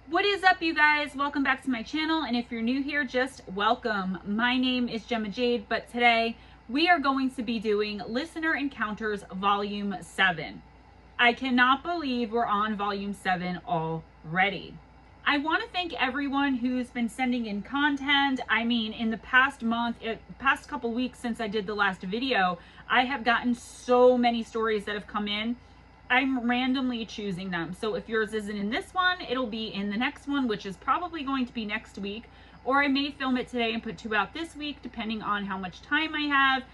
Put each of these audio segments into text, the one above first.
What is up, you guys? Welcome back to my channel, and if you're new here, just welcome. My name is Gemma Jade, but today we are going to be doing Listener Encounters Volume 7. I cannot believe we're on Volume 7 already. I want to thank everyone who's been sending in content. I mean, in the past past couple weeks since I did the last video, I have gotten so many stories that have come in. I'm randomly choosing them. So if yours isn't in this one, it'll be in the next one, which is probably going to be next week. Or I may film it today and put 2 out this week, depending on how much time I have.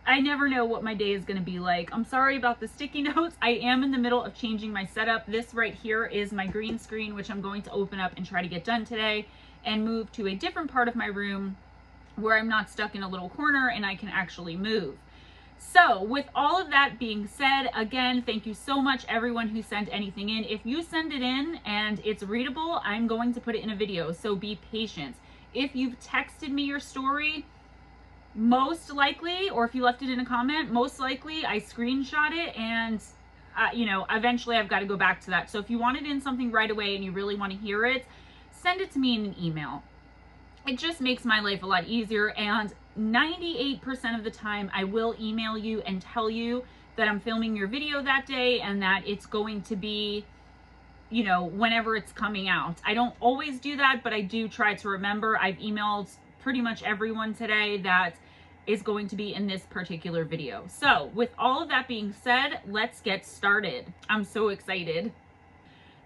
I never know what my day is going to be like. I'm sorry about the sticky notes. I am in the middle of changing my setup. This right here is my green screen, which I'm going to open up and try to get done today and move to a different part of my room where I'm not stuck in a little corner and I can actually move. So with all of that being said, again, thank you so much everyone who sent anything in. If you send it in and it's readable, I'm going to put it in a video, so be patient. If you've texted me your story, most likely, or if you left it in a comment, most likely I screenshot it and you know, eventually I've got to go back to that. So if you wanted in something right away and you really want to hear it, send it to me in an email. It just makes my life a lot easier, and 98% of the time I will email you and tell you that I'm filming your video that day and that it's going to be, you know, whenever it's coming out. I don't always do that, but I do try to remember. I've emailed pretty much everyone today that is going to be in this particular video. So with all of that being said, let's get started. I'm so excited.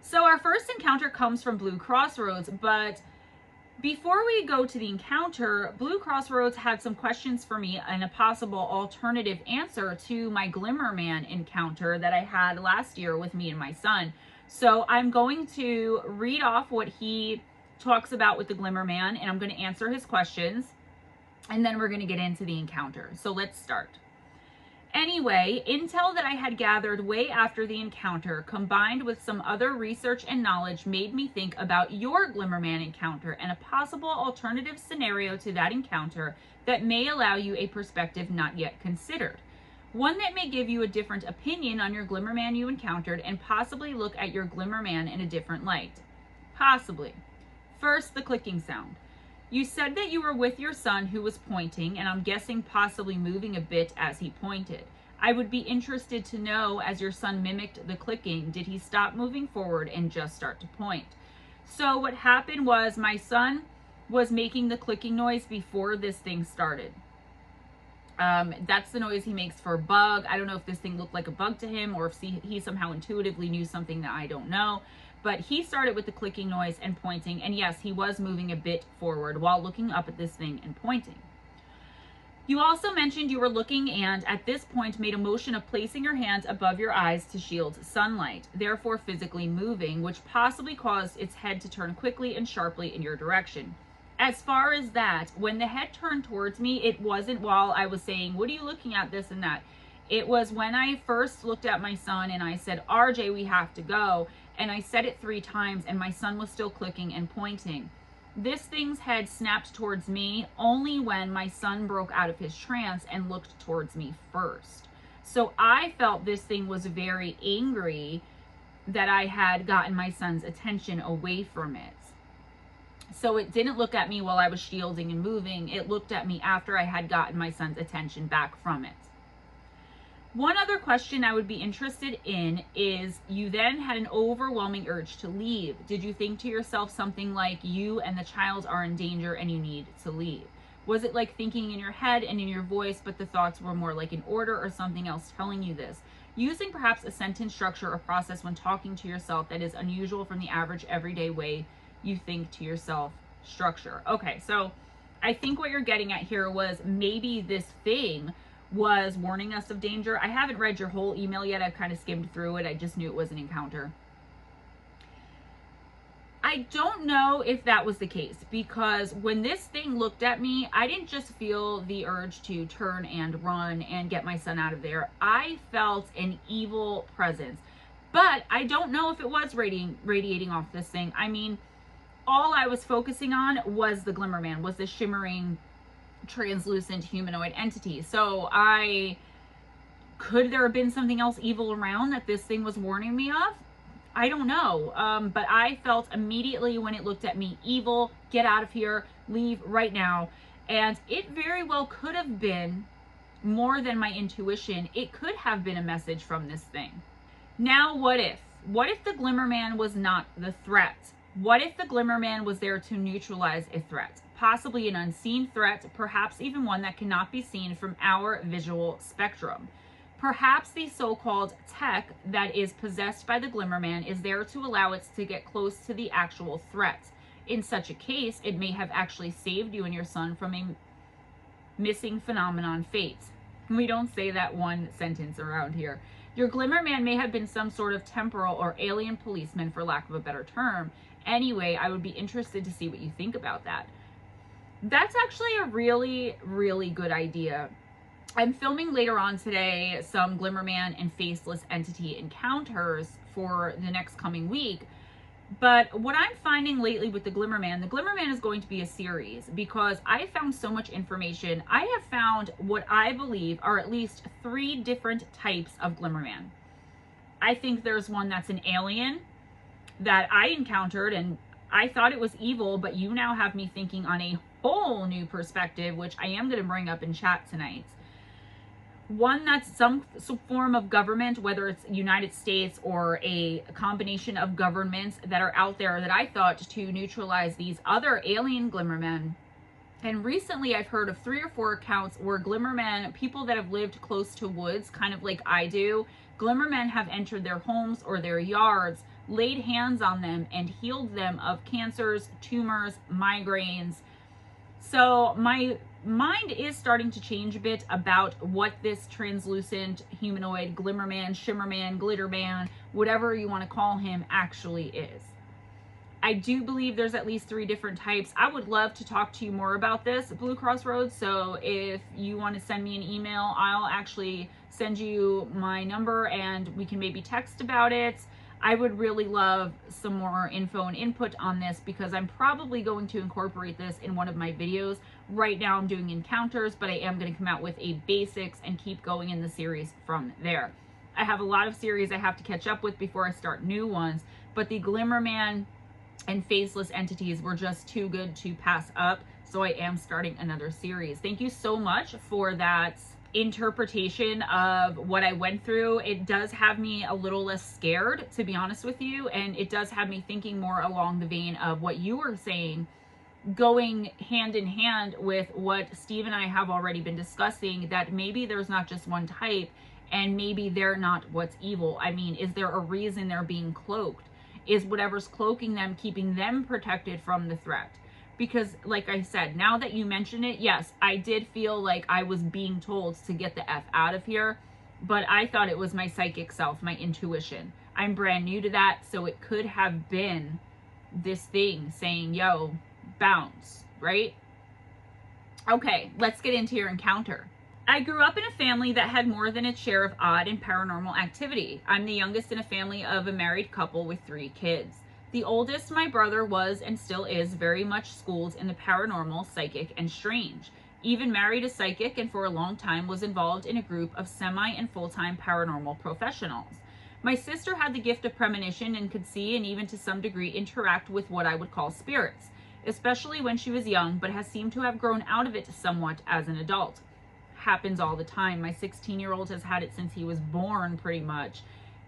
So our first encounter comes from Blue Crossroads, but before we go to the encounter, Blue Crossroads had some questions for me and a possible alternative answer to my Glimmer Man encounter that I had last year with me and my son. So I'm going to read off what he talks about with the Glimmer Man, and I'm going to answer his questions, and then we're going to get into the encounter. So let's start. Anyway, intel that I had gathered way after the encounter, combined with some other research and knowledge, made me think about your Glimmerman encounter and a possible alternative scenario to that encounter that may allow you a perspective not yet considered. One that may give you a different opinion on your Glimmerman you encountered and possibly look at your Glimmerman in a different light. Possibly. First, the clicking sound. You said that you were with your son who was pointing, and I'm guessing possibly moving a bit as he pointed. I would be interested to know, as your son mimicked the clicking, did he stop moving forward and just start to point? So what happened was my son was making the clicking noise before this thing started. That's the noise he makes for a bug. I don't know if this thing looked like a bug to him or if he somehow intuitively knew something that I don't know. But he started with the clicking noise and pointing, and yes, he was moving a bit forward while looking up at this thing and pointing. You also mentioned you were looking and at this point made a motion of placing your hands above your eyes to shield sunlight, therefore physically moving, which possibly caused its head to turn quickly and sharply in your direction. As far as that, when the head turned towards me, it wasn't while I was saying, what are you looking at, this and that. It was when I first looked at my son and I said, RJ, we have to go. And I said it 3 times and my son was still clicking and pointing. This thing's head snapped towards me only when my son broke out of his trance and looked towards me first. So I felt this thing was very angry that I had gotten my son's attention away from it. So it didn't look at me while I was shielding and moving. It looked at me after I had gotten my son's attention back from it. One other question I would be interested in is, you then had an overwhelming urge to leave. Did you think to yourself something like you and the child are in danger and you need to leave? Was it like thinking in your head and in your voice, but the thoughts were more like an order or something else telling you this? Using perhaps a sentence structure or process when talking to yourself that is unusual from the average everyday way you think to yourself structure. Okay, so I think what you're getting at here was maybe this thing was warning us of danger. I haven't read your whole email yet. I've kind of skimmed through it. I just knew it was an encounter. I don't know if that was the case, because when this thing looked at me, I didn't just feel the urge to turn and run and get my son out of there. I felt an evil presence, but I don't know if it was radiating off this thing. I mean, all I was focusing on was the Glimmer Man, was the shimmering translucent humanoid entity. So could there have been something else evil around that this thing was warning me of? I don't know. But I felt immediately when it looked at me, evil, get out of here, leave right now. And it very well could have been more than my intuition. It could have been a message from this thing. Now, what if? What if the Glimmer Man was not the threat? What if the Glimmer Man was there to neutralize a threat? Possibly an unseen threat, perhaps even one that cannot be seen from our visual spectrum. Perhaps the so-called tech that is possessed by the Glimmer Man is there to allow it to get close to the actual threat. In such a case, it may have actually saved you and your son from a missing phenomenon fate. We don't say that one sentence around here. Your Glimmer Man may have been some sort of temporal or alien policeman, for lack of a better term. Anyway, I would be interested to see what you think about that. That's actually a really, really good idea. I'm filming later on today some Glimmer Man and faceless entity encounters for the next coming week. But what I'm finding lately with the Glimmer Man is going to be a series, because I found so much information. I have found what I believe are at least 3 different types of Glimmer Man. I think there's one that's an alien that I encountered and I thought it was evil, but you now have me thinking on a whole new perspective, which I am going to bring up in chat tonight. One that's some form of government, whether it's United States or a combination of governments that are out there that I thought to neutralize these other alien Glimmer Men. And recently I've heard of 3 or 4 accounts where Glimmer Men, people that have lived close to woods, kind of like I do, Glimmer Men have entered their homes or their yards, laid hands on them and healed them of cancers, tumors, migraines. So my mind is starting to change a bit about what this translucent humanoid Glimmer Man, Shimmer Man, Glitter Man, whatever you want to call him, actually is. I do believe there's at least 3 different types. I would love to talk to you more about this, Blue Crossroads. So if you want to send me an email, I'll actually send you my number and we can maybe text about it. I would really love some more info and input on this, because I'm probably going to incorporate this in one of my videos. Right now I'm doing encounters, but I am going to come out with a basics and keep going in the series from there. I have a lot of series I have to catch up with before I start new ones, but the Glimmer Man and faceless entities were just too good to pass up. So I am starting another series. Thank you so much for that interpretation of what I went through. It does have me a little less scared, to be honest with you, and it does have me thinking more along the vein of what you were saying, going hand in hand with what Steve and I have already been discussing, that maybe there's not just one type and maybe they're not what's evil. I mean, is there a reason they're being cloaked? Is whatever's cloaking them keeping them protected from the threat? Because like I said, now that you mention it, yes, I did feel like I was being told to get the F out of here, but I thought it was my psychic self, my intuition. I'm brand new to that, so it could have been this thing saying, yo, bounce, right? Okay, let's get into your encounter. I grew up in a family that had more than its share of odd and paranormal activity. I'm the youngest in a family of a married couple with 3 kids. The oldest, my brother, was and still is very much schooled in the paranormal, psychic, and strange. Even married a psychic, and for a long time was involved in a group of semi and full-time paranormal professionals. My sister had the gift of premonition and could see and even to some degree interact with what I would call spirits, especially when she was young, but has seemed to have grown out of it somewhat as an adult. Happens all the time. My 16-year-old has had it since he was born pretty much,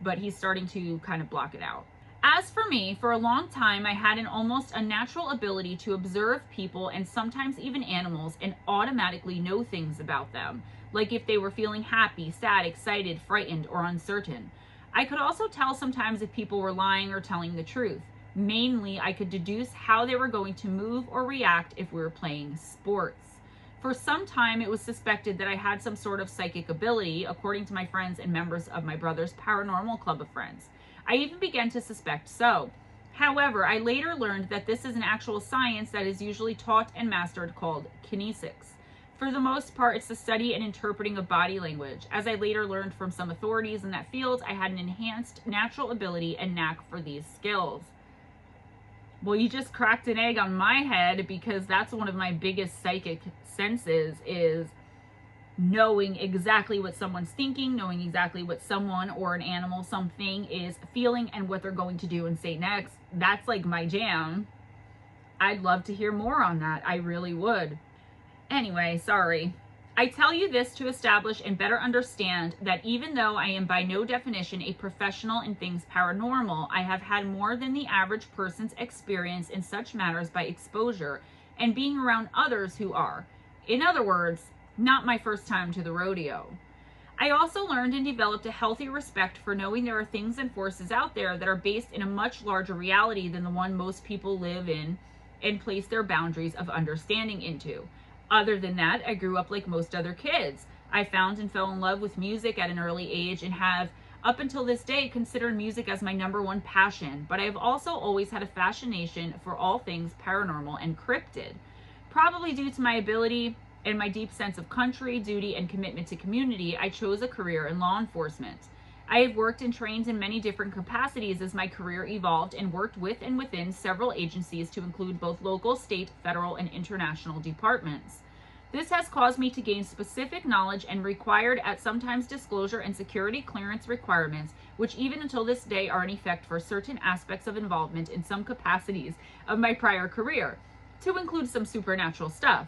but he's starting to kind of block it out. As for me, for a long time, I had an almost unnatural ability to observe people and sometimes even animals and automatically know things about them, like if they were feeling happy, sad, excited, frightened, or uncertain. I could also tell sometimes if people were lying or telling the truth. Mainly, I could deduce how they were going to move or react if we were playing sports. For some time, it was suspected that I had some sort of psychic ability, according to my friends and members of my brother's paranormal club of friends. I even began to suspect so. However, I later learned that this is an actual science that is usually taught and mastered called kinesics. For the most part, it's the study and interpreting of body language. As I later learned from some authorities in that field, I had an enhanced natural ability and knack for these skills. Well, you just cracked an egg on my head, because that's one of my biggest psychic senses is knowing exactly what someone's thinking, knowing exactly what someone or an animal, something is feeling and what they're going to do and say next. That's like my jam. I'd love to hear more on that. I really would. Anyway, sorry. I tell you this to establish and better understand that even though I am by no definition a professional in things paranormal, I have had more than the average person's experience in such matters by exposure and being around others who are. In other words, not my first time to the rodeo. I also learned and developed a healthy respect for knowing there are things and forces out there that are based in a much larger reality than the one most people live in and place their boundaries of understanding into. Other than that, I grew up like most other kids. I found and fell in love with music at an early age and have, up until this day, considered music as my #1 passion, but I have also always had a fascination for all things paranormal and cryptid. Probably due to my ability and my deep sense of country, duty, and commitment to community, I chose a career in law enforcement. I have worked and trained in many different capacities as my career evolved and worked with and within several agencies to include both local, state, federal, and international departments. This has caused me to gain specific knowledge and required at sometimes disclosure and security clearance requirements, which even until this day are in effect for certain aspects of involvement in some capacities of my prior career, to include some supernatural stuff.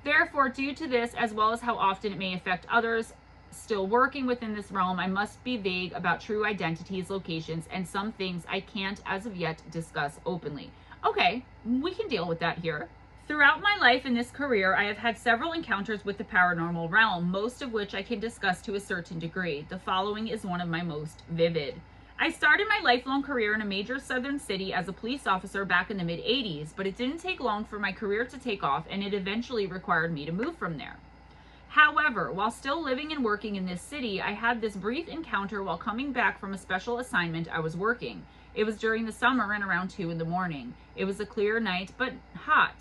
Therefore, due to this, as well as how often it may affect others still working within this realm, I must be vague about true identities, locations, and some things I can't as of yet discuss openly. Okay, we can deal with that here. Throughout my life in this career, I have had several encounters with the paranormal realm, most of which I can discuss to a certain degree. The following is one of my most vivid. I started my lifelong career in a major southern city as a police officer back in the mid-'80s, but it didn't take long for my career to take off, and it eventually required me to move from there. However, while still living and working in this city, I had this brief encounter while coming back from a special assignment I was working. It was during the summer and around 2 in the morning. It was a clear night, but hot.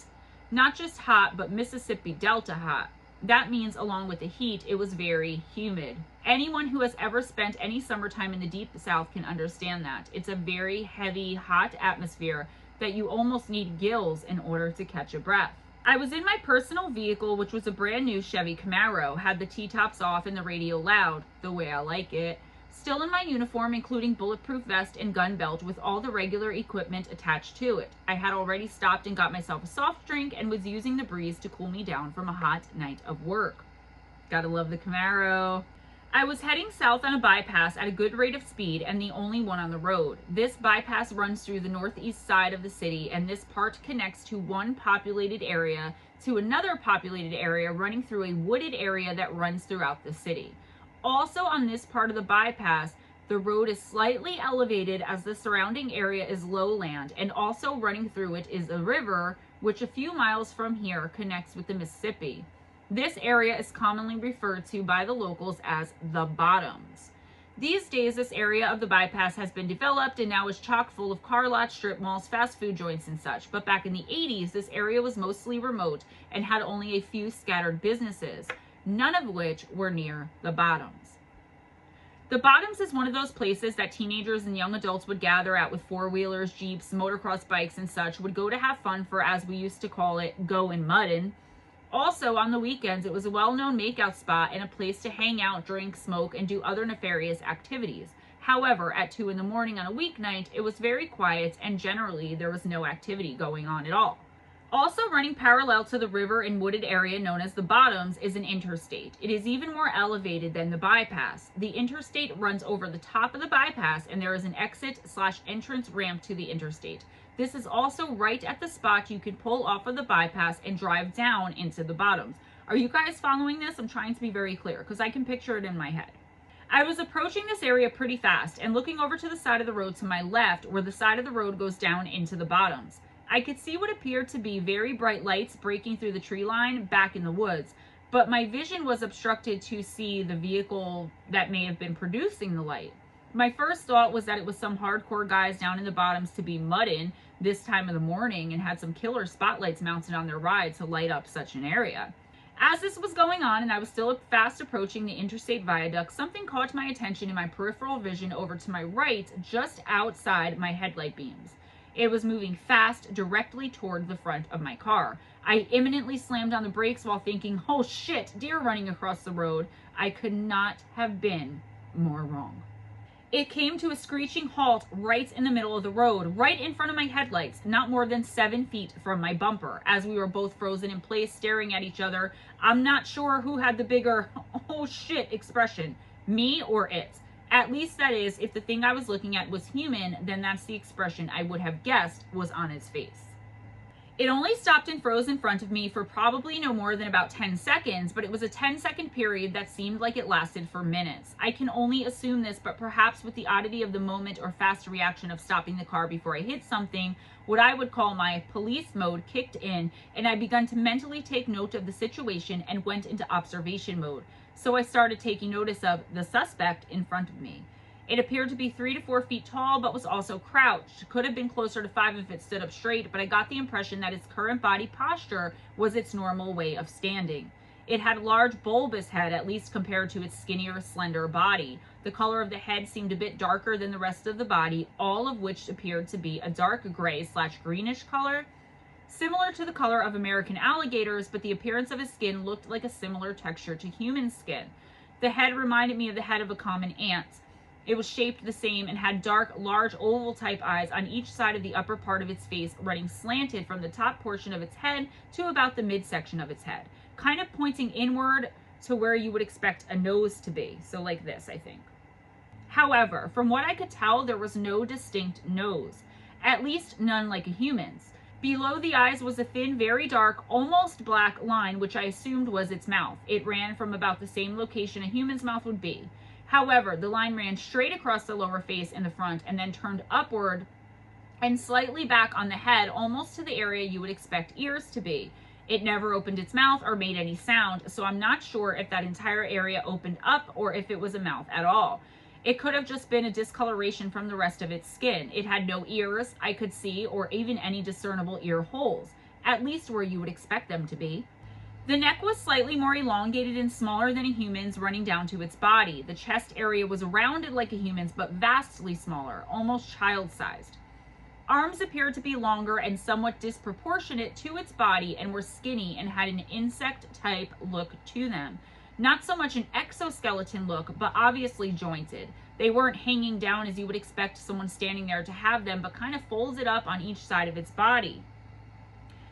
Not just hot, but Mississippi Delta hot. That means along with the heat, it was very humid. Anyone who has ever spent any summertime in the deep south can understand that. It's a very heavy, hot atmosphere that you almost need gills in order to catch a breath. I was in my personal vehicle, which was a brand new Chevy Camaro, had the T-tops off and the radio loud, the way I like it. Still in my uniform, including bulletproof vest and gun belt with all the regular equipment attached to it. I had already stopped and got myself a soft drink and was using the breeze to cool me down from a hot night of work. Gotta love the Camaro. I was heading south on a bypass at a good rate of speed and the only one on the road. This bypass runs through the northeast side of the city, and this part connects to one populated area to another populated area running through a wooded area that runs throughout the city. Also on this part of the bypass, the road is slightly elevated as the surrounding area is lowland, and also running through it is a river, which a few miles from here connects with the Mississippi. This area is commonly referred to by the locals as the Bottoms. These days, this area of the bypass has been developed and now is chock full of car lots, strip malls, fast food joints, and such. But back in the 80s, this area was mostly remote and had only a few scattered businesses, none of which were near the Bottoms. The Bottoms is one of those places that teenagers and young adults would gather at with four-wheelers, jeeps, motocross bikes, and such, would go to have fun for, as we used to call it, going muddin'. Also, on the weekends, it was a well-known makeout spot and a place to hang out, drink, smoke, and do other nefarious activities. However, at 2 in the morning on a weeknight, it was very quiet and generally there was no activity going on at all. Also running parallel to the river and wooded area known as the Bottoms is an interstate. It is even more elevated than the bypass. The interstate runs over the top of the bypass and there is an exit/entrance ramp to the interstate. This is also right at the spot you can pull off of the bypass and drive down into the Bottoms. Are you guys following this? I'm trying to be very clear because I can picture it in my head. I was approaching this area pretty fast and looking over to the side of the road to my left where the side of the road goes down into the Bottoms. I could see what appeared to be very bright lights breaking through the tree line back in the woods, but my vision was obstructed to see the vehicle that may have been producing the light. My first thought was that it was some hardcore guys down in the Bottoms to be mudding this time of the morning and had some killer spotlights mounted on their ride to light up such an area. As this was going on and I was still fast approaching the interstate viaduct, something caught my attention in my peripheral vision over to my right, just outside my headlight beams. It was moving fast directly toward the front of my car. I imminently slammed on the brakes while thinking, oh shit, deer running across the road. I could not have been more wrong. It came to a screeching halt right in the middle of the road, right in front of my headlights, not more than 7 feet from my bumper, as we were both frozen in place, staring at each other. I'm not sure who had the bigger, oh shit expression, me or it. At least that is, if the thing I was looking at was human, then that's the expression I would have guessed was on its face. It only stopped and froze in front of me for probably no more than about 10 seconds, but it was a 10-second period that seemed like it lasted for minutes. I can only assume this, but perhaps with the oddity of the moment or fast reaction of stopping the car before I hit something, what I would call my police mode kicked in, and I began to mentally take note of the situation and went into observation mode. So I started taking notice of the suspect in front of me. It appeared to be 3 to 4 feet tall, but was also crouched. Could have been closer to 5 if it stood up straight, but I got the impression that its current body posture was its normal way of standing. It had a large bulbous head, at least compared to its skinnier, slender body. The color of the head seemed a bit darker than the rest of the body, all of which appeared to be a dark gray/greenish color, similar to the color of American alligators, but the appearance of his skin looked like a similar texture to human skin. The head reminded me of the head of a common ant. It was shaped the same and had dark, large oval-type eyes on each side of the upper part of its face, running slanted from the top portion of its head to about the midsection of its head, kind of pointing inward to where you would expect a nose to be. So like this, I think. However, from what I could tell, there was no distinct nose, at least none like a human's. Below the eyes was a thin, very dark, almost black line, which I assumed was its mouth. It ran from about the same location a human's mouth would be. However, the line ran straight across the lower face in the front and then turned upward and slightly back on the head, almost to the area you would expect ears to be. It never opened its mouth or made any sound, so I'm not sure if that entire area opened up or if it was a mouth at all. It could have just been a discoloration from the rest of its skin. It had no ears I could see, or even any discernible ear holes, at least where you would expect them to be. The neck was slightly more elongated and smaller than a human's, running down to its body. The chest area was rounded like a human's, but vastly smaller, almost child-sized. Arms appeared to be longer and somewhat disproportionate to its body and were skinny and had an insect-type look to them. Not so much an exoskeleton look, but obviously jointed. They weren't hanging down as you would expect someone standing there to have them, but kind of folded up on each side of its body.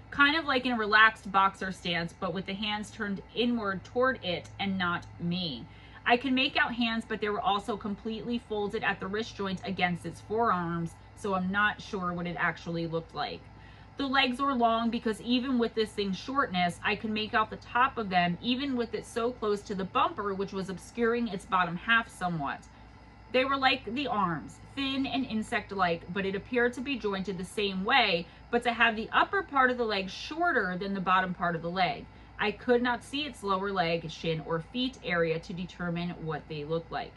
Kind of like in a relaxed boxer stance, but with the hands turned inward toward it and not me. I could make out hands, but they were also completely folded at the wrist joints against its forearms, so I'm not sure what it actually looked like. The legs were long because even with this thing's shortness, I could make out the top of them, even with it so close to the bumper, which was obscuring its bottom half somewhat. They were like the arms, thin and insect-like, but it appeared to be jointed the same way, but to have the upper part of the leg shorter than the bottom part of the leg. I could not see its lower leg, shin, or feet area to determine what they looked like.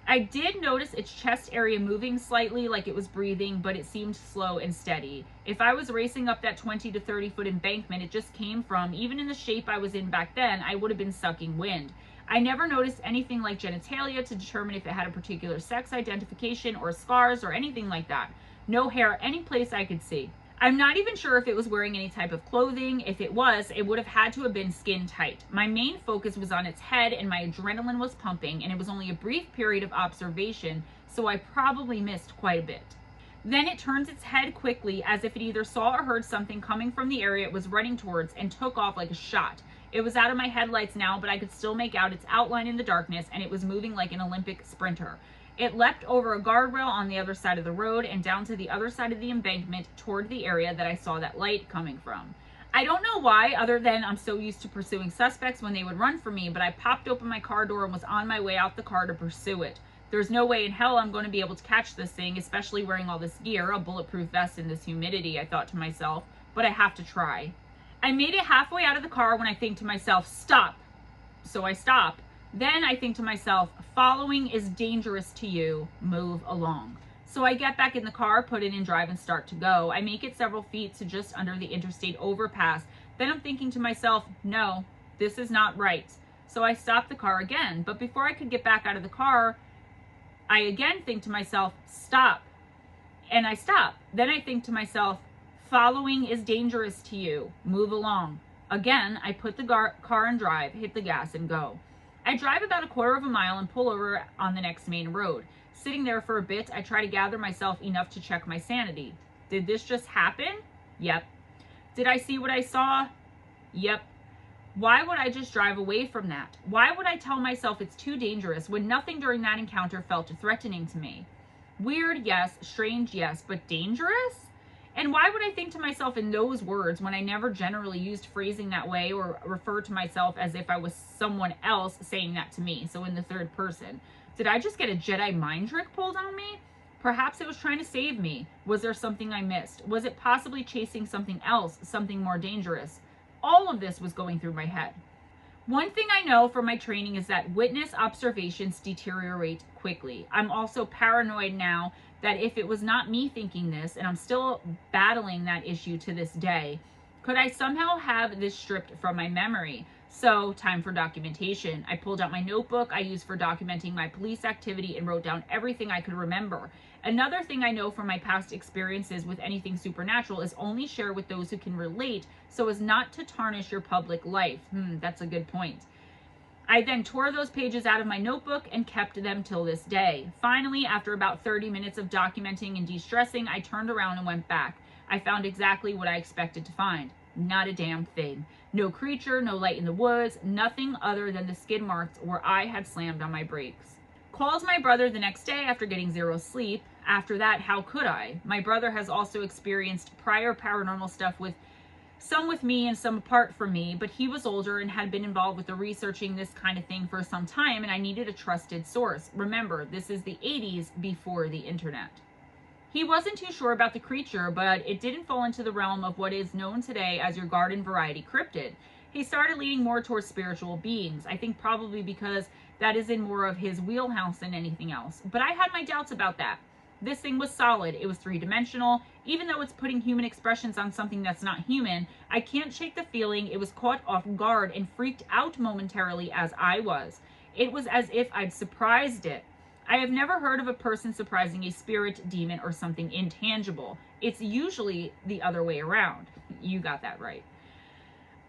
I did notice its chest area moving slightly like it was breathing, but it seemed slow and steady. If I was racing up that 20 to 30 foot embankment it just came from, even in the shape I was in back then, I would have been sucking wind. I never noticed anything like genitalia to determine if it had a particular sex identification or scars or anything like that. No hair any place I could see. I'm not even sure if it was wearing any type of clothing. If it was, it would have had to have been skin tight. My main focus was on its head and my adrenaline was pumping, and it was only a brief period of observation, so I probably missed quite a bit. Then it turns its head quickly as if it either saw or heard something coming from the area it was running towards and took off like a shot. It was out of my headlights now, but I could still make out its outline in the darkness, and it was moving like an Olympic sprinter. It leapt over a guardrail on the other side of the road and down to the other side of the embankment toward the area that I saw that light coming from. I don't know why, other than I'm so used to pursuing suspects when they would run for me, but I popped open my car door and was on my way out the car to pursue it. There's no way in hell I'm going to be able to catch this thing, especially wearing all this gear, a bulletproof vest in this humidity, I thought to myself, but I have to try. I made it halfway out of the car when I think to myself, stop. So I stop. Then I think to myself, following is dangerous to you, move along. So I get back in the car, put it in drive, and start to go. I make it several feet to just under the interstate overpass. Then I'm thinking to myself, no, this is not right. So I stop the car again. But before I could get back out of the car, I again think to myself, stop. and I stop. Then I think to myself, following is dangerous to you. Move along. Again, I put the car in drive, hit the gas, and go. I drive about a quarter of a mile and pull over on the next main road. Sitting there for a bit, I try to gather myself enough to check my sanity. Did this just happen? Yep. Did I see what I saw? Yep. Why would I just drive away from that? Why would I tell myself it's too dangerous when nothing during that encounter felt threatening to me? Weird, yes. Strange, yes. But dangerous? And why would I think to myself in those words when I never generally used phrasing that way or refer to myself as if I was someone else saying that to me? So in the third person. Did I just get a Jedi mind trick pulled on me? Perhaps it was trying to save me. Was there something I missed? Was it possibly chasing something else, something more dangerous? All of this was going through my head. One thing I know from my training is that witness observations deteriorate quickly. I'm also paranoid now that if it was not me thinking this, and I'm still battling that issue to this day, could I somehow have this stripped from my memory? So, time for documentation. I pulled out my notebook I used for documenting my police activity and wrote down everything I could remember. Another thing I know from my past experiences with anything supernatural is only share with those who can relate so as not to tarnish your public life. That's a good point. I then tore those pages out of my notebook and kept them till this day. Finally, after about 30 minutes of documenting and de-stressing, I turned around and went back. I found exactly what I expected to find. Not a damn thing. No creature, no light in the woods, nothing other than the skid marks where I had slammed on my brakes. Called my brother the next day after getting zero sleep. After that, how could I? My brother has also experienced prior paranormal stuff with some with me and some apart from me, but he was older and had been involved with the researching this kind of thing for some time, and I needed a trusted source. Remember, this is the 80s before the internet. He wasn't too sure about the creature, but it didn't fall into the realm of what is known today as your garden variety cryptid. He started leaning more towards spiritual beings. I think probably because that is in more of his wheelhouse than anything else. But I had my doubts about that. This thing was solid. It was three-dimensional. Even though it's putting human expressions on something that's not human, I can't shake the feeling it was caught off guard and freaked out momentarily as I was. It was as if I'd surprised it. I have never heard of a person surprising a spirit, demon, or something intangible. It's usually the other way around. You got that right.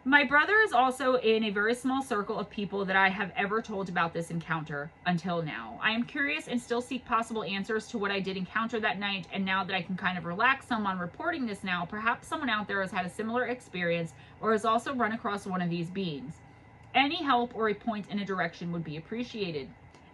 My brother is also in a very small circle of people that I have ever told about this encounter until now. I am curious and still seek possible answers to what I did encounter that night, and now that I can kind of relax some on reporting this now, perhaps someone out there has had a similar experience or has also run across one of these beings. Any help or a point in a direction would be appreciated.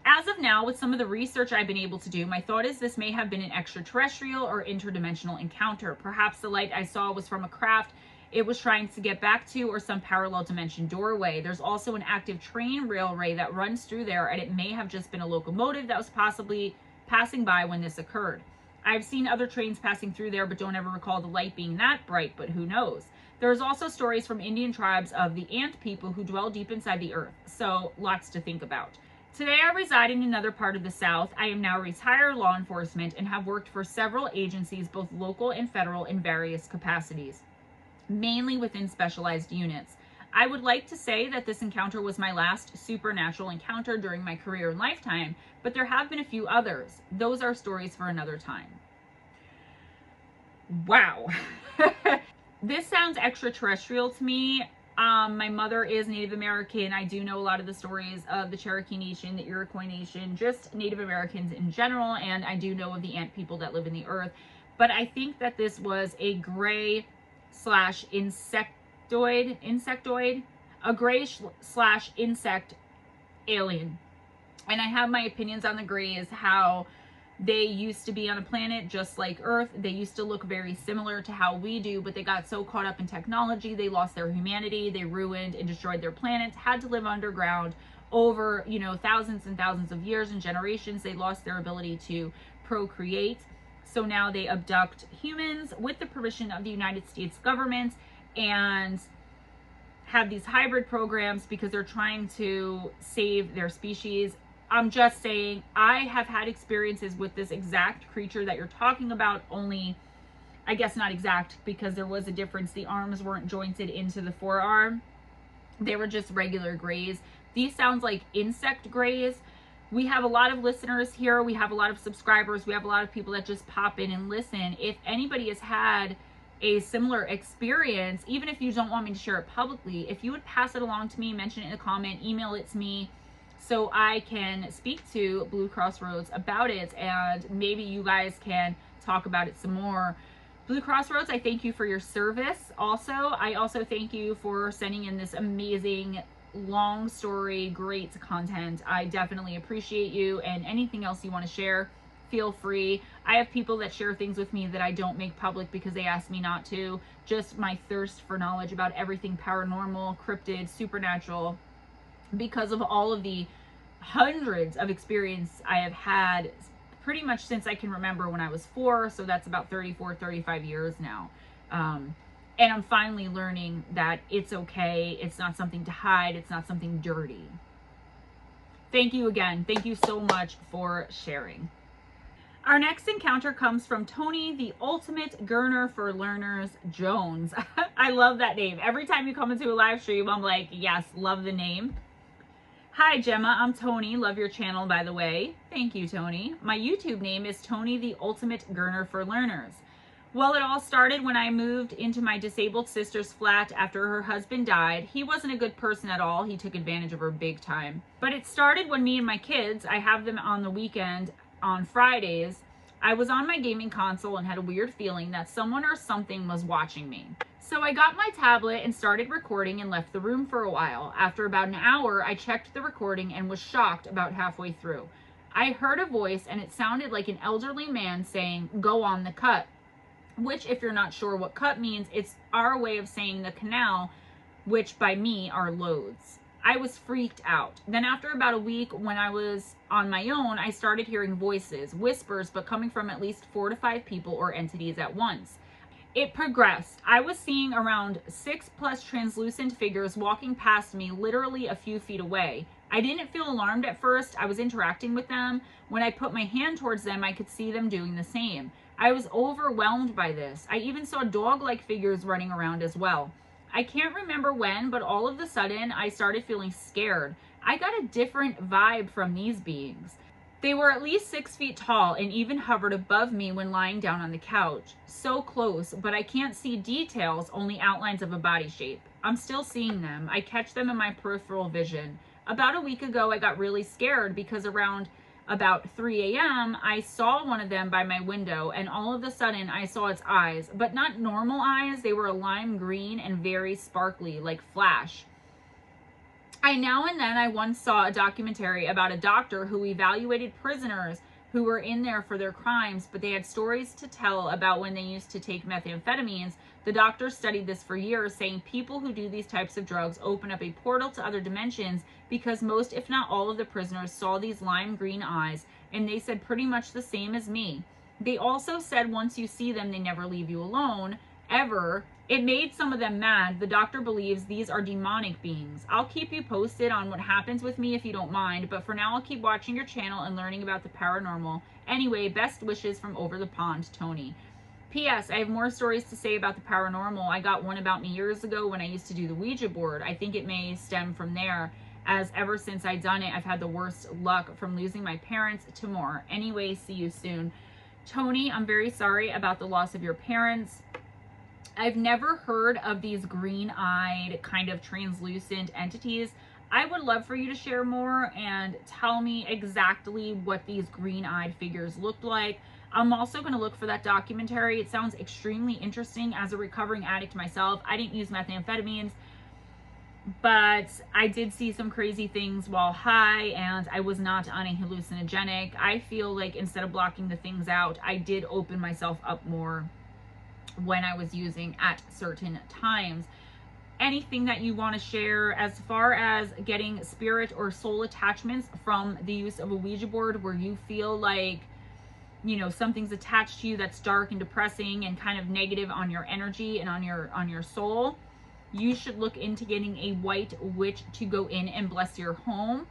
As of now, with some of the research I've been able to do, my thought is this may have been an extraterrestrial or interdimensional encounter. Perhaps the light I saw was from a craft it was trying to get back to or some parallel dimension doorway. There's also an active train railway that runs through there, and it may have just been a locomotive that was possibly passing by when this occurred. I've seen other trains passing through there, but don't ever recall the light being that bright, but who knows? There's also stories from Indian tribes of the ant people who dwell deep inside the earth, so lots to think about. Today I reside in another part of the South. I am now retired law enforcement and have worked for several agencies, both local and federal, in various capacities, mainly within specialized units. I would like to say that this encounter was my last supernatural encounter during my career and lifetime, but there have been a few others. Those are stories for another time. Wow. This sounds extraterrestrial to me. My mother is Native American. I do know a lot of the stories of the Cherokee Nation, the Iroquois Nation, just Native Americans in general, and I do know of the ant people that live in the earth. But I think that this was a gray slash insectoid, a gray slash insect alien. And I have my opinions on the grays, how they used to be on a planet just like Earth. They used to look very similar to how we do, but they got so caught up in technology, they lost their humanity, they ruined and destroyed their planets, had to live underground over, thousands and thousands of years and generations. They lost their ability to procreate. So now they abduct humans with the permission of the United States government and have these hybrid programs because they're trying to save their species. I'm just saying, I have had experiences with this exact creature that you're talking about, only, I guess not exact, because there was a difference. The arms weren't jointed into the forearm. They were just regular grays. These sounds like insect grays. We have a lot of listeners here. We have a lot of subscribers. We have a lot of people that just pop in and listen. If anybody has had a similar experience, even if you don't want me to share it publicly, if you would pass it along to me, mention it in a comment, email it to me so I can speak to Blue Crossroads about it, and maybe you guys can talk about it some more. Blue Crossroads, I thank you for your service. Also, I also thank you for sending in this amazing long story, great content. I definitely appreciate you, and anything else you want to share, feel free. I have people that share things with me that I don't make public because they ask me not to. Just my thirst for knowledge about everything paranormal, cryptid, supernatural, because of all of the hundreds of experience I have had pretty much since I can remember when I was 4. So that's about 34, 35 years now. And I'm finally learning that it's okay. It's not something to hide. It's not something dirty. Thank you again. Thank you so much for sharing. Our next encounter comes from Tony, the ultimate Gurner for learners, Jones. I love that name. Every time you come into a live stream, I'm like, yes, love the name. Hi, Gemma. I'm Tony. Love your channel, by the way. Thank you, Tony. My YouTube name is Tony, the ultimate Gurner for learners. Well, it all started when I moved into my disabled sister's flat after her husband died. He wasn't a good person at all. He took advantage of her big time. But it started when me and my kids, I have them on the weekend on Fridays, I was on my gaming console and had a weird feeling that someone or something was watching me. So I got my tablet and started recording and left the room for a while. After about an hour, I checked the recording and was shocked about halfway through. I heard a voice and it sounded like an elderly man saying, "Go on the cut," which, if you're not sure what cut means, it's our way of saying the canal, which by me are loads. I was freaked out. Then after about a week, when I was on my own, I started hearing voices, whispers, but coming from at least 4 to 5 people or entities at once. It progressed. I was seeing around 6+ translucent figures walking past me, literally a few feet away. I didn't feel alarmed at first. I was interacting with them. When I put my hand towards them, I could see them doing the same. I was overwhelmed by this. I even saw dog-like figures running around as well. I can't remember when, but all of a sudden, I started feeling scared. I got a different vibe from these beings. They were at least 6 feet tall and even hovered above me when lying down on the couch. So close, but I can't see details, only outlines of a body shape. I'm still seeing them. I catch them in my peripheral vision. About a week ago, I got really scared because around about 3 a.m., I saw one of them by my window, and all of a sudden I saw its eyes, but not normal eyes. They were a lime green and very sparkly, like flash. Now and then I once saw a documentary about a doctor who evaluated prisoners who were in there for their crimes, but they had stories to tell about when they used to take methamphetamines. The doctor studied this for years, saying people who do these types of drugs open up a portal to other dimensions because most, if not all, of the prisoners saw these lime green eyes, and they said pretty much the same as me. They also said once you see them, they never leave you alone, ever. It made some of them mad. The doctor believes these are demonic beings. I'll keep you posted on what happens with me if you don't mind, but for now I'll keep watching your channel and learning about the paranormal. Anyway, best wishes from over the pond, Tony. P.S. I have more stories to say about the paranormal. I got one about me years ago when I used to do the Ouija board. I think it may stem from there, as ever since I've done it, I've had the worst luck, from losing my parents to more. Anyway, see you soon. Tony, I'm very sorry about the loss of your parents. I've never heard of these green-eyed kind of translucent entities. I would love for you to share more and tell me exactly what these green-eyed figures looked like. I'm also going to look for that documentary. It sounds extremely interesting. As a recovering addict myself, I didn't use methamphetamines, but I did see some crazy things while high, and I was not on a hallucinogenic. I feel like instead of blocking the things out, I did open myself up more when I was using at certain times. Anything that you want to share as far as getting spirit or soul attachments from the use of a Ouija board, where you feel like, you know, something's attached to you that's dark and depressing and kind of negative on your energy and on your soul, you should look into getting a white witch to go in and bless your home.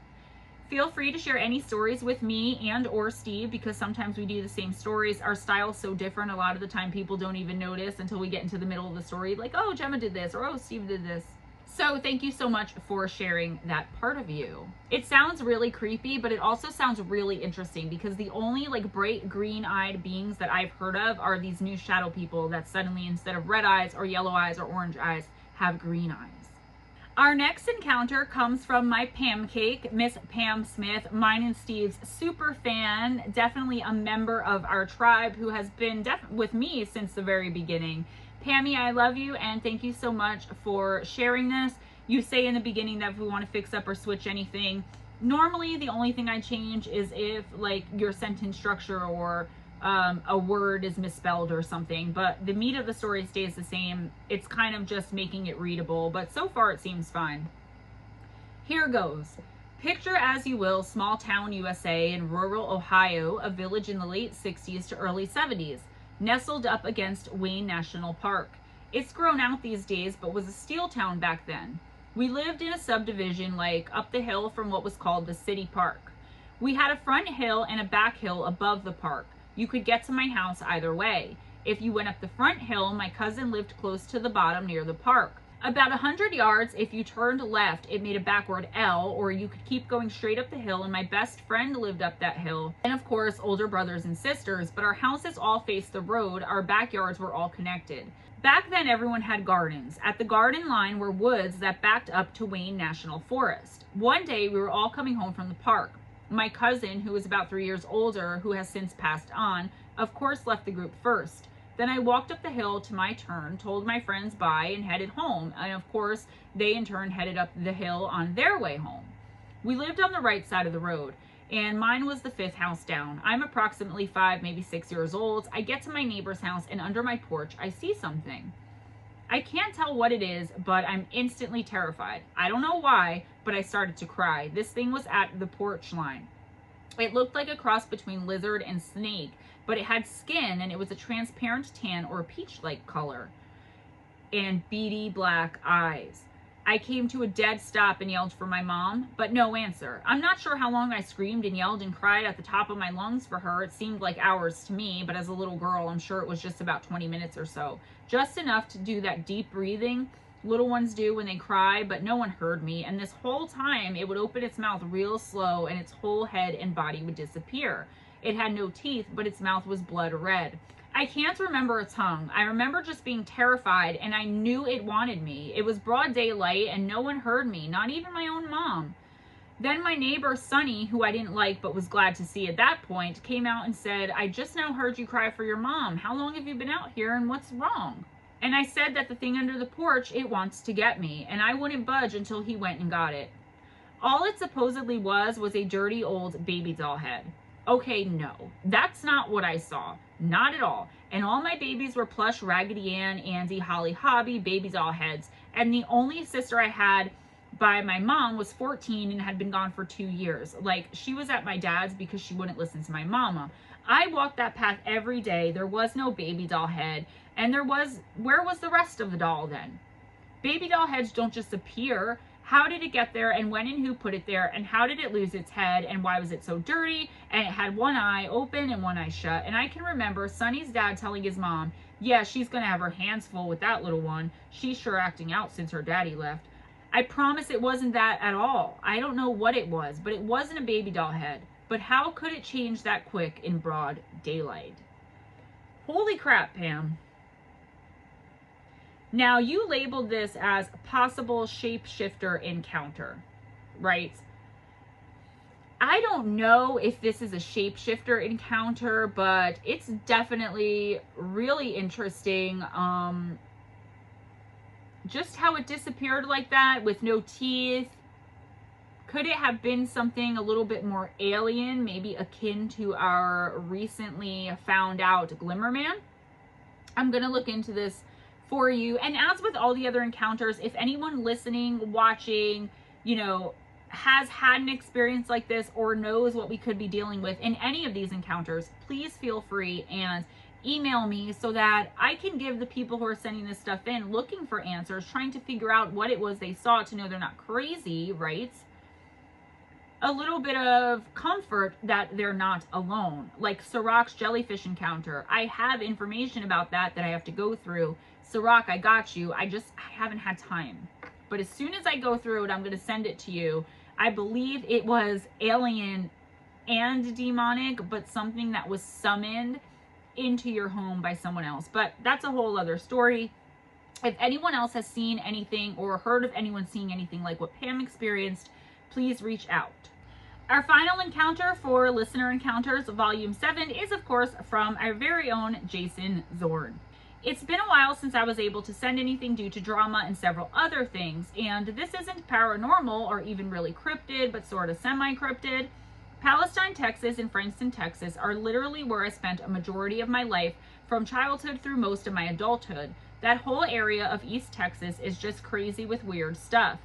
Feel free to share any stories with me and or Steve, because sometimes we do the same stories. Our style's so different. A lot of the time people don't even notice until we get into the middle of the story, like, oh, Gemma did this, or oh, Steve did this. So thank you so much for sharing that part of you. It sounds really creepy, but it also sounds really interesting because the only like bright green-eyed beings that I've heard of are these new shadow people that suddenly, instead of red eyes or yellow eyes or orange eyes, have green eyes. Our next encounter comes from my Pam cake, Miss Pam Smith, mine and Steve's super fan, definitely a member of our tribe who has been with me since the very beginning. Pammy, I love you and thank you so much for sharing this. You say in the beginning that if we want to fix up or switch anything, normally the only thing I change is if like your sentence structure or a word is misspelled or something, but the meat of the story stays the same. It's kind of just making it readable, but so far it seems fine. Here goes. Picture as you will, small town USA in rural Ohio, a village in the late 60s to early 70s. Nestled up against Wayne National Park. It's grown out these days, but was a steel town back then. We lived in a subdivision like up the hill from what was called the city park. We had a front hill and a back hill above the park. You could get to my house either way. If you went up the front hill, my cousin lived close to the bottom near the park. About 100 yards, if you turned left, it made a backward L, or you could keep going straight up the hill, and my best friend lived up that hill. And of course, older brothers and sisters, but our houses all faced the road. Our backyards were all connected. Back then, everyone had gardens. At the garden line were woods that backed up to Wayne National Forest. One day, we were all coming home from the park. My cousin, who was about 3 years older, who has since passed on, of course left the group first. Then I walked up the hill to my turn, told my friends bye, and headed home. And of course, they in turn headed up the hill on their way home. We lived on the right side of the road, and mine was the 5th house down. I'm approximately 5, maybe 6 years old. I get to my neighbor's house, and under my porch, I see something. I can't tell what it is, but I'm instantly terrified. I don't know why, but I started to cry. This thing was at the porch line. It looked like a cross between lizard and snake, but it had skin and it was a transparent tan or peach-like color and beady black eyes. I came to a dead stop and yelled for my mom, but no answer. I'm not sure how long I screamed and yelled and cried at the top of my lungs for her. It seemed like hours to me, but as a little girl, I'm sure it was just about 20 minutes or so. Just enough to do that deep breathing little ones do when they cry, but no one heard me. And this whole time, it would open its mouth real slow and its whole head and body would disappear. It had no teeth, but its mouth was blood red. I can't remember a tongue. I remember just being terrified, and I knew it wanted me. It was broad daylight, and no one heard me, not even my own mom. Then my neighbor, Sonny, who I didn't like but was glad to see at that point, came out and said, I just now heard you cry for your mom. How long have you been out here, and what's wrong? And I said that the thing under the porch, it wants to get me, and I wouldn't budge until he went and got it. All it supposedly was a dirty old baby doll head. Okay, no, that's not what I saw. Not at all. And all my babies were plush Raggedy Ann, Andy, Holly, Hobby, baby doll heads. And the only sister I had by my mom was 14 and had been gone for 2 years. Like, she was at my dad's because she wouldn't listen to my mama. I walked that path every day. There was no baby doll head. And where was the rest of the doll then? Baby doll heads don't just appear. How did it get there, and when and who put it there, and how did it lose its head, and why was it so dirty, and it had one eye open and one eye shut. And I can remember Sonny's dad telling his mom, yeah, she's gonna have her hands full with that little one. She's sure acting out since her daddy left. I promise it wasn't that at all. I don't know what it was, but it wasn't a baby doll head. But how could it change that quick in broad daylight? Holy crap, Pam. Now, you labeled this as a possible shapeshifter encounter, right? I don't know if this is a shapeshifter encounter, but it's definitely really interesting. Just how it disappeared like that with no teeth. Could it have been something a little bit more alien, maybe akin to our recently found out Glimmer man? I'm going to look into this for you. And as with all the other encounters, if anyone listening, watching, you know, has had an experience like this or knows what we could be dealing with in any of these encounters, please feel free and email me so that I can give the people who are sending this stuff in, looking for answers, trying to figure out what it was they saw to know they're not crazy, right? A little bit of comfort that they're not alone. Like Sirach's jellyfish encounter. I have information about that I have to go through. Sirach, I got you. I haven't had time. but as soon as I go through it, I'm going to send it to you. I believe it was alien and demonic, but something that was summoned into your home by someone else. But that's a whole other story. If anyone else has seen anything or heard of anyone seeing anything like what Pam experienced, please reach out. Our final encounter for Listener Encounters Volume 7 is, of course, from our very own Jason Zorn. It's been a while since I was able to send anything due to drama and several other things, and this isn't paranormal or even really cryptid, but sort of semi-cryptid. Palestine, Texas, and Frankston, Texas are literally where I spent a majority of my life from childhood through most of my adulthood. That whole area of East Texas is just crazy with weird stuff.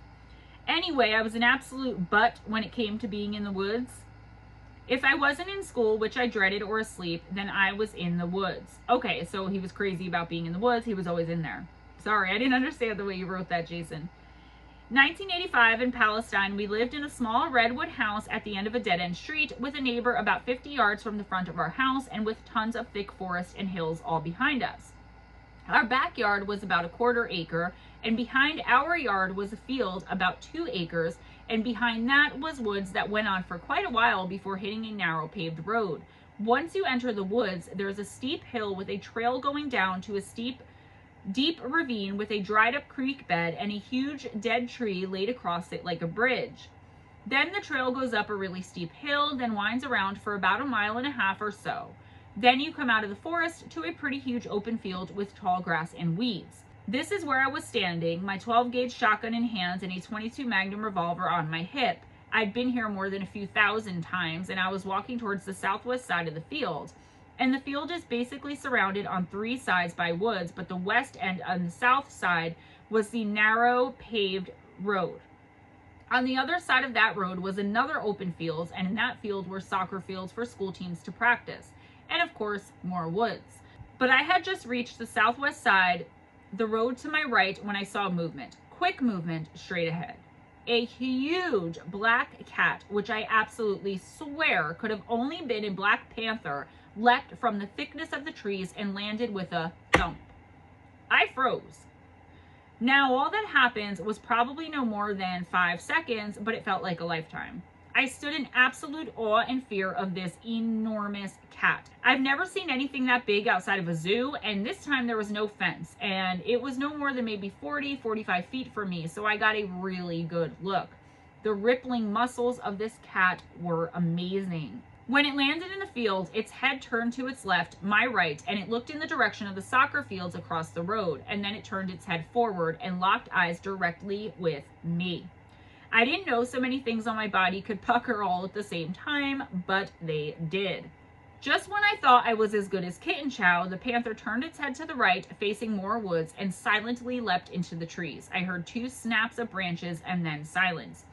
Anyway, I was an absolute butt when it came to being in the woods. If I wasn't in school, which I dreaded, or asleep, then I was in the woods. Okay, so he was crazy about being in the woods. He was always in there. Sorry, I didn't understand the way you wrote that, Jason. 1985 in Palestine, we lived in a small redwood house at the end of a dead-end street with a neighbor about 50 yards from the front of our house and with tons of thick forest and hills all behind us. Our backyard was about a 1/4 acre, and behind our yard was a field about 2 acres, and behind that was woods that went on for quite a while before hitting a narrow paved road. Once you enter the woods, there's a steep hill with a trail going down to a deep ravine with a dried up creek bed and a huge dead tree laid across it like a bridge. Then the trail goes up a really steep hill, then winds around for about 1.5 miles or so. Then you come out of the forest to a pretty huge open field with tall grass and weeds. This is where I was standing, my 12-gauge shotgun in hand and a .22 Magnum revolver on my hip. I'd been here more than a few thousand times, and I was walking towards the southwest side of the field. And the field is basically surrounded on 3 sides by woods, but the west end on the south side was the narrow paved road. On the other side of that road was another open field, and in that field were soccer fields for school teams to practice. And of course, more woods. But I had just reached the southwest side, the road to my right, when I saw movement. Quick movement straight ahead. A huge black cat, which I absolutely swear could have only been a Black Panther, leapt from the thickness of the trees and landed with a thump. I froze. Now, all that happened was probably no more than 5 seconds, but it felt like a lifetime. I stood in absolute awe and fear of this enormous cat. I've never seen anything that big outside of a zoo, and this time there was no fence, and it was no more than maybe 40-45 feet from me, so I got a really good look. The rippling muscles of this cat were amazing. When it landed in the field, its head turned to its left, my right, and it looked in the direction of the soccer fields across the road, and then it turned its head forward and locked eyes directly with me. I didn't know so many things on my body could pucker all at the same time, but they did. Just when I thought I was as good as kitten chow, the panther turned its head to the right, facing more woods, and silently leapt into the trees. I heard 2 snaps of branches and then silence.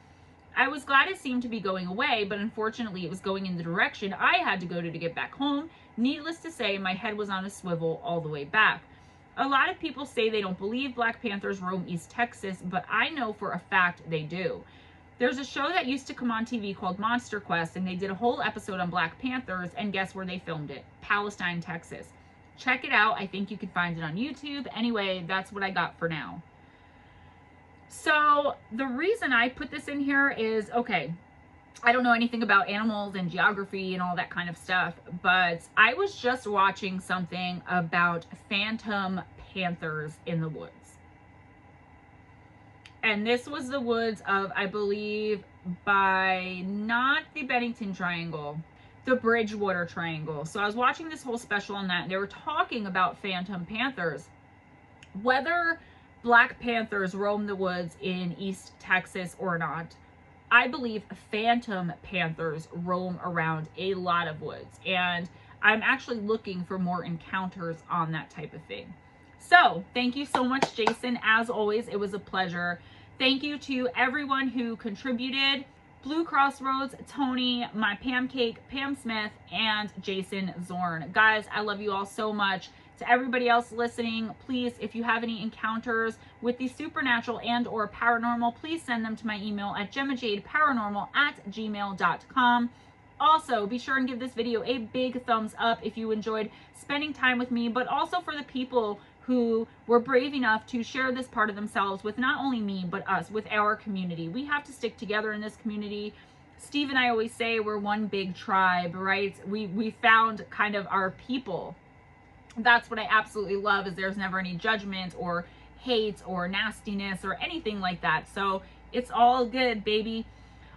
I was glad it seemed to be going away, but unfortunately it was going in the direction I had to go to get back home. Needless to say, my head was on a swivel all the way back. A lot of people say they don't believe Black Panthers roam East Texas, but I know for a fact they do. There's a show that used to come on TV called Monster Quest, and they did a whole episode on Black Panthers, and guess where they filmed it? Palestine, Texas. Check it out. I think you can find it on YouTube. Anyway, that's what I got for now. So the reason I put this in here is, okay, I don't know anything about animals and geography and all that kind of stuff, but I was just watching something about phantom panthers in the woods. And this was the woods of, I believe, by not the Bennington Triangle, the Bridgewater Triangle. So I was watching this whole special on that, and they were talking about phantom panthers. Whether Black Panthers roam the woods in East Texas or not, I believe phantom panthers roam around a lot of woods, and I'm actually looking for more encounters on that type of thing. So thank you so much, Jason. As always, it was a pleasure. Thank you to everyone who contributed: Blue Crossroads, Tony, my Pam Cake, Pam Smith, and Jason Zorn. Guys, I love you all so much. To everybody else listening, please, if you have any encounters with the supernatural and or paranormal, please send them to my email at gemmajadeParanormal@gmail.com. Also, be sure and give this video a big thumbs up if you enjoyed spending time with me, but also for the people who were brave enough to share this part of themselves with not only me, but us, with our community. We have to stick together in this community. Steve and I always say we're one big tribe, right? We found kind of our people. That's what I absolutely love, is there's never any judgment or hate or nastiness or anything like that. So it's all good, baby.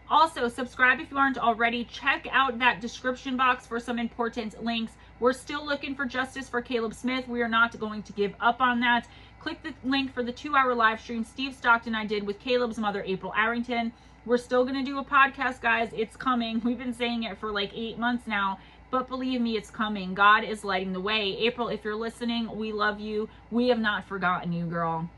Also, subscribe if you aren't already. Check out that description box for some important links. We're still looking for justice for Caleb Smith. We are not going to give up on that. Click the link for the 2-hour live stream Steve Stockton and I did with Caleb's mother, April Arrington. We're still going to do a podcast, guys. It's coming. We've been saying it for like 8 months now, but believe me, it's coming. God is lighting the way. April, if you're listening, we love you. We have not forgotten you, girl.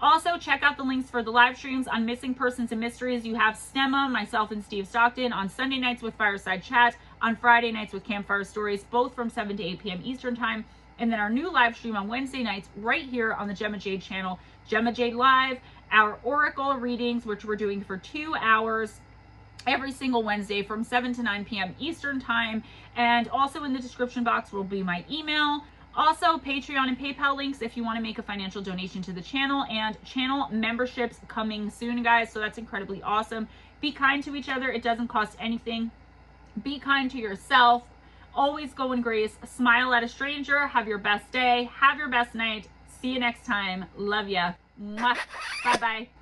Also, check out the links for the live streams on Missing Persons and Mysteries. You have STEMMA, myself and Steve Stockton, on Sunday nights with Fireside Chat, on Friday nights with Campfire Stories, both from 7 to 8 p.m. Eastern Time. And then our new live stream on Wednesday nights right here on the Gemma Jade channel, Gemma Jade Live, our Oracle readings, which we're doing for 2 hours every single Wednesday from 7 to 9 p.m. Eastern Time. And also in the description box will be my email. Also, Patreon and PayPal links if you want to make a financial donation to the channel, and channel memberships coming soon, guys. So that's incredibly awesome. Be kind to each other. It doesn't cost anything. Be kind to yourself. Always go in grace. Smile at a stranger. Have your best day. Have your best night. See you next time. Love ya. Mwah. Bye-bye.